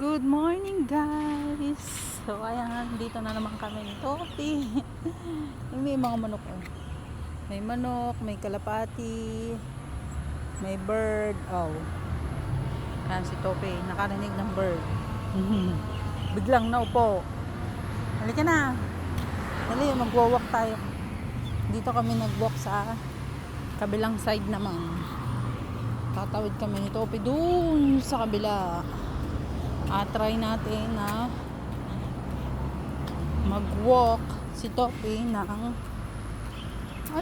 Good morning guys. So ayan, dito na naman kami ni Topi. May mga manok oh. May manok, may kalapati, may bird. Oh. Ayan si Topi, nakarinig ng bird. Biglang naupo. Halika na. Dali, magwa-walk tayo. Dito kami nag-walk sa kabilang side naman. Tatawid kami ni Topi dun sa kabila. Try natin na mag-walk si Topi ng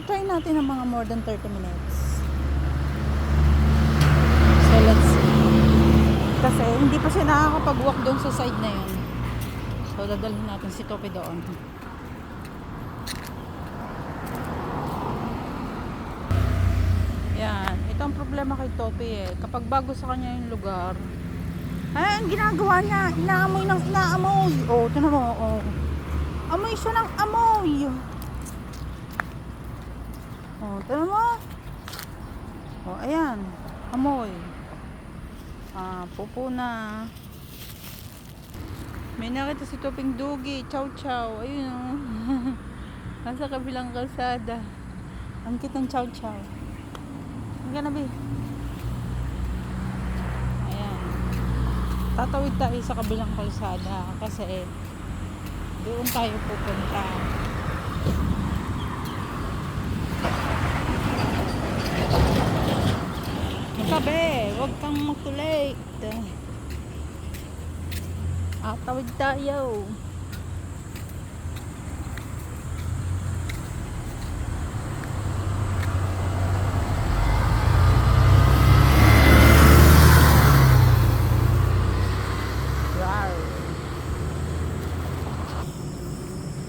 try natin ng mga more than 30 minutes. So let's see. Kasi hindi pa siya nakakapag-walk doon sa side na yun. So dadalhin natin si Topi doon. Yan. Ito ang problema kay Topi eh. Kapag bago sa kanya yung lugar, ang ginagawa niya, inaamoy ng inaamoy. Oh, ito na mo, oh. Amoy siya ng amoy. Oh, ito na mo. Oh, ayan. Amoy. Pupo na. May nakita si Toping Dugi. Chow chow. Ayun, oh. Nasa kabilang kalsada. Ang cute ng chow chow. Ang ganabi. Tatawid tayo sa kabilang kalsada kasi doon tayo pupunta. Sabi, huwag kang mag-late. Tawid tayo.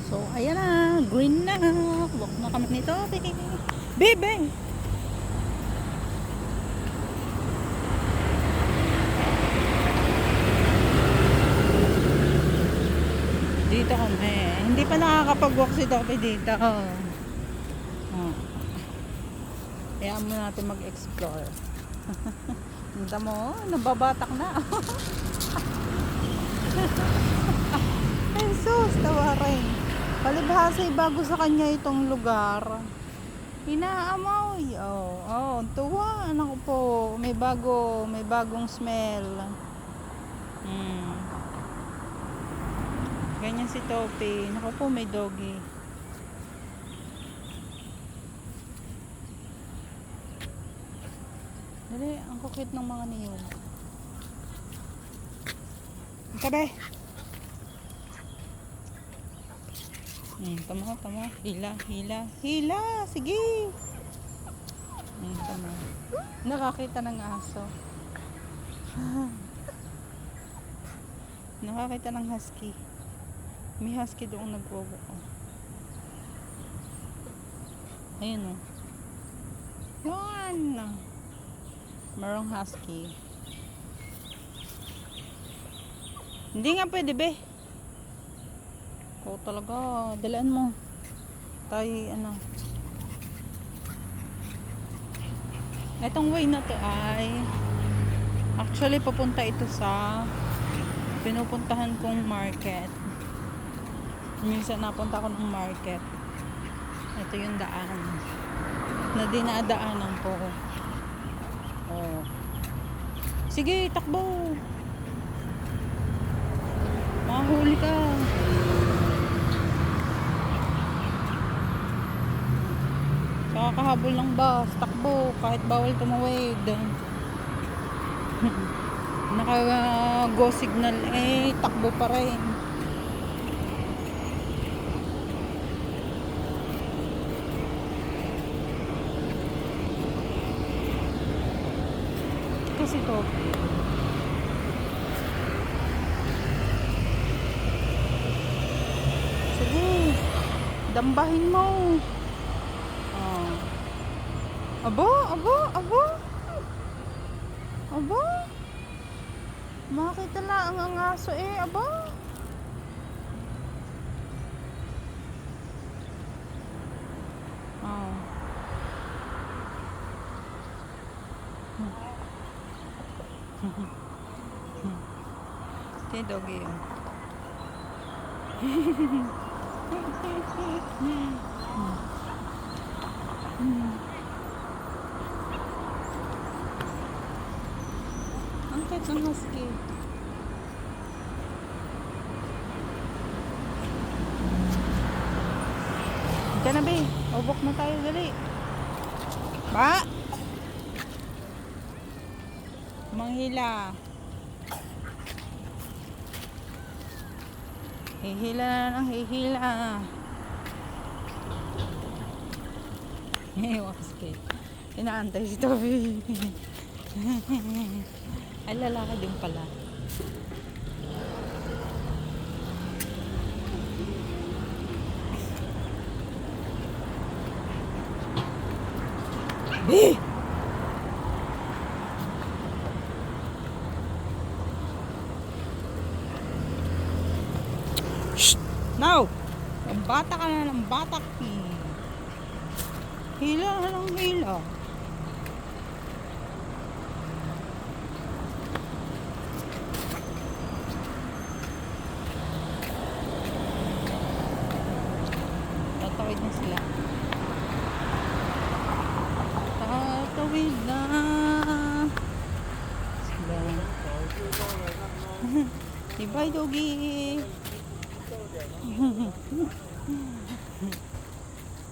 So, ayan na. Green na. Walk na kami nito. Bebe! Dito kami. Hindi pa nakakapag-walk si Topi dito. Kaya mo natin mag-explore. Hindi mo, nababatak na. Jesus, tawarin. Palibhasay bago sa kanya itong lugar. Inaamoy. Tuwa. Anak ko po. May bagong smell. Ganyan si Topi. Naku po, may doggy. Dali, ang kukit ng mga niyo. Kabe. Tama. Hila. Sige. Tama. Nakakita ng aso. Nakakita ng husky. May husky doon nagwo-walk. Ayun oh. Yan. Merong husky. Hindi nga pwede be. Talaga, dalaan mo. Tayo, Itong way na to ay actually papunta ito sa pinupuntahan kong market. Minsan napunta ko ng market. Ito yung daan na dinadaanan ko. Sige, takbo. Mahuli ka. Kakahabol ng bus, takbo kahit bawal tumawid. Naka-go signal takbo pa rin. Kasi to sige, dambahin mo. Aba. Makita lang ang aso aba. Si doggy yun. Ang cute ng husky. Diyan na be, ubok na tayo dali. Ba? Manghila. Hihila na ng hihila. Husky. Inaantay si Toby. Ay, lalaki din pala. Eh! Shh! Now! Ang bata ka na ng bata. Hila na ng hila. Tatawid na sila. Tatawid na. Sila. Bye, doggy.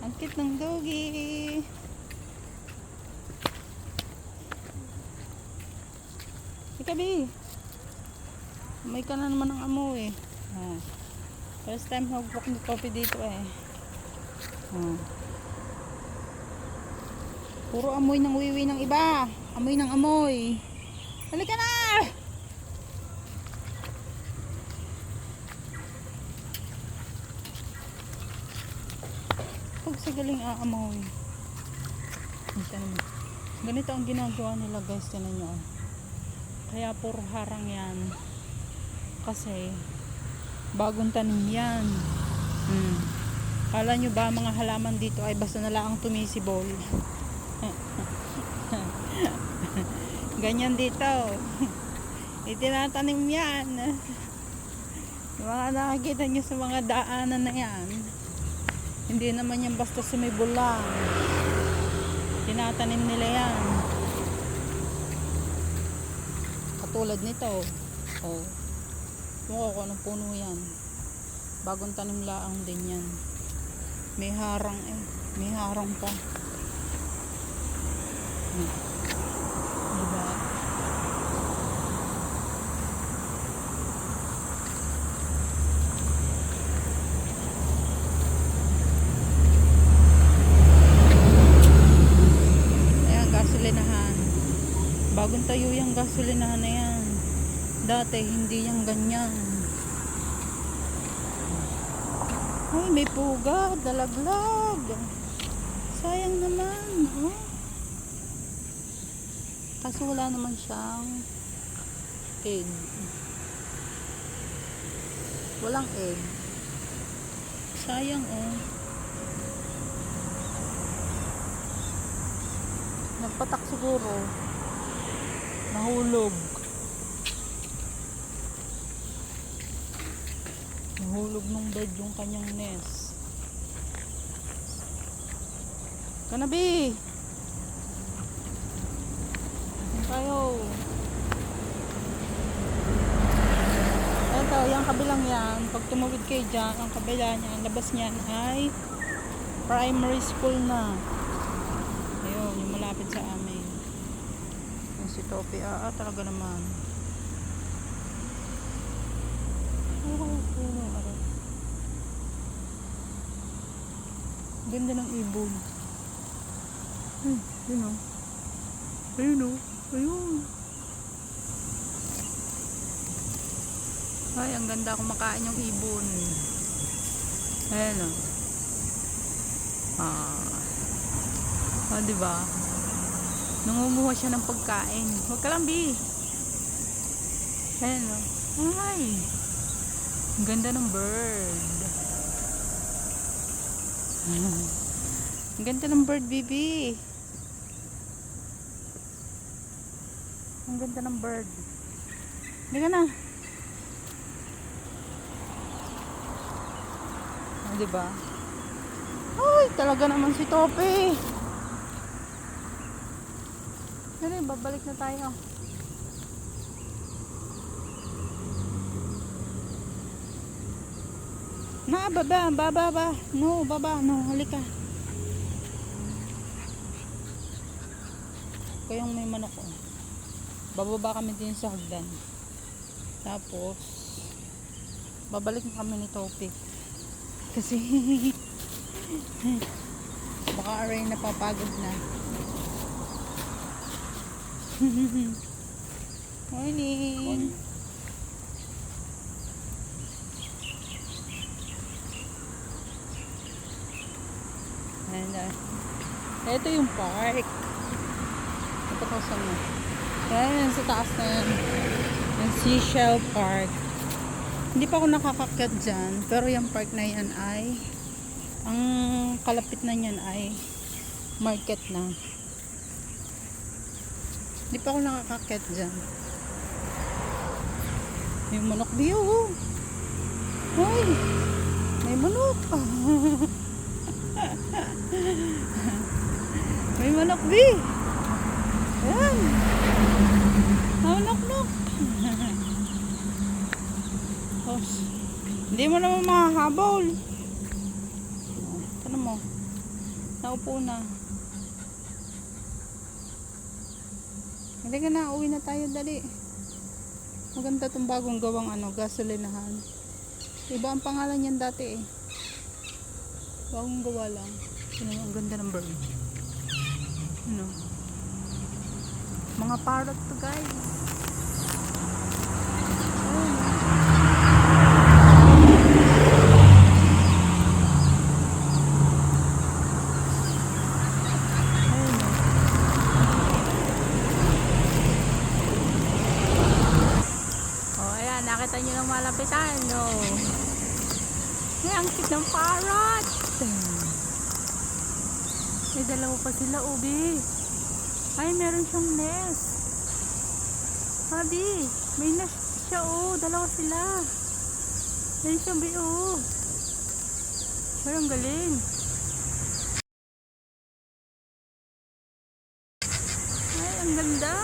Ang cute ng doggy. Ikabi. May ka na naman ng amoy. First time hawak ni Coffee dito eh. Puro amoy ng wiwi ng iba. Amoy ng amoy. Halika na! Pag sa galing aamoy. Ganito ang ginagawa nila guys. Tinan nyo. Kaya puro harang yan. Kasi bagong tanim yan. Kala nyo ba mga halaman dito ay basta na lang tumisibol? Ganyan dito. Itinatanim yan. Yung mga nakikita nyo sa mga daanan na yan. Hindi naman yan basta sumibol lang. Tinatanim nila yan. Katulad nito. Oh. Mukha ko anong puno yan. Bagong tanim laang din yan. May harang eh. May harang pa. Diba? Ayan, gasolinahan. Bagong tayo yung gasolinahan na yan. Dati hindi yung ganyan. Ay, may puga, dalaglag. Sayang naman, oh. Kaso wala naman siyang egg. Walang egg. Sayang, oh. Nagpatak siguro. Nahulog. Nahulog nung bed yung kanyang nest. Kanabi! Tayo. Ito, yung kabilang yan. Pag tumawid kayo dyan, ang kabila niya, ang labas niyan ay primary school na. Ayun, yung malapit sa amin. Yung si Topi, talaga naman. Ganda ng ibon. Yun o. Ayun o. Ayun. Ay, ang ganda kumakain yung ibon. Ayan o. Diba? Nangunguha siya ng pagkain. Huwag ka lang, Bi. Ayan o. Ay. Ang ganda ng bird. Ang ganda ng bird, baby. Ang ganda ng bird. Hindi ka na. Di ba? Ay, talaga naman si Tope. Pero babalik na tayo. Na, baba. No, baba, no, halika. Kayong may manok ko. Bababa kami din sa hagdan. Tapos, babalik na kami ni Tope. Kasi, baka aray napapagod na. Morning. And, ito yung park. Ito ko sa mo. Ayan, sa taas na yan. Yung Seashell Park. Hindi pa ako nakakakyat dyan. Pero yung park na yan ay, ang kalapit na yan ay market na. Hindi pa ako nakakakyat dyan. May manok diyo. Hoy! May manok. May manok di. Ayan. Manok-nok. Oh, hindi mo naman mahahabol. Ano mo? Naupo na. Hindi ka na, uwi na tayo, dali. Maganda itong bagong gawang gasolinahan. Iba ang pangalan yan dati eh. Bagong gawa lang. Ang ganda ng bird. Mga parrot to, guys. Nakita nyo ng malapitan, no? Ay, ang cute ng parrot. May dalawa pa sila, ubi. Ay, meron siyang nest. Sabi, may nest siya, oh. Dalawa sila. Ay, sabi, oh. Ay, ang galing. Ay, ang ganda.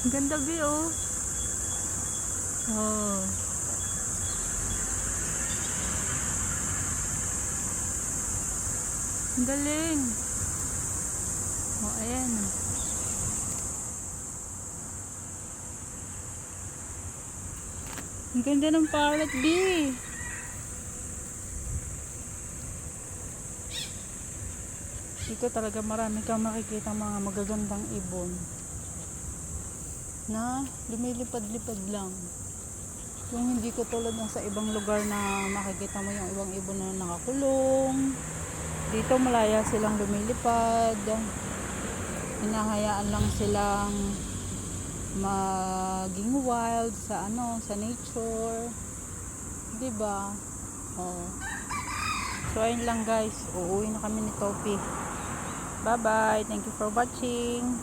Ang ganda, Bi, oh. Oh. Ang galing. Oh, ayan. Ang ganda ng parrot, Bi. Dito talaga marami kang makikita mga magagandang ibon na lumilipad-lipad lang. Yung hindi ko tulad ng sa ibang lugar na makikita mo yung ibang ibon na nakakulong. Dito malaya silang lumilipad. Hinahayaan lang silang maging wild sa sa nature. 'Di ba? Oh. So ayun lang, guys. Uuwi na kami ni Tope. Bye-bye. Thank you for watching.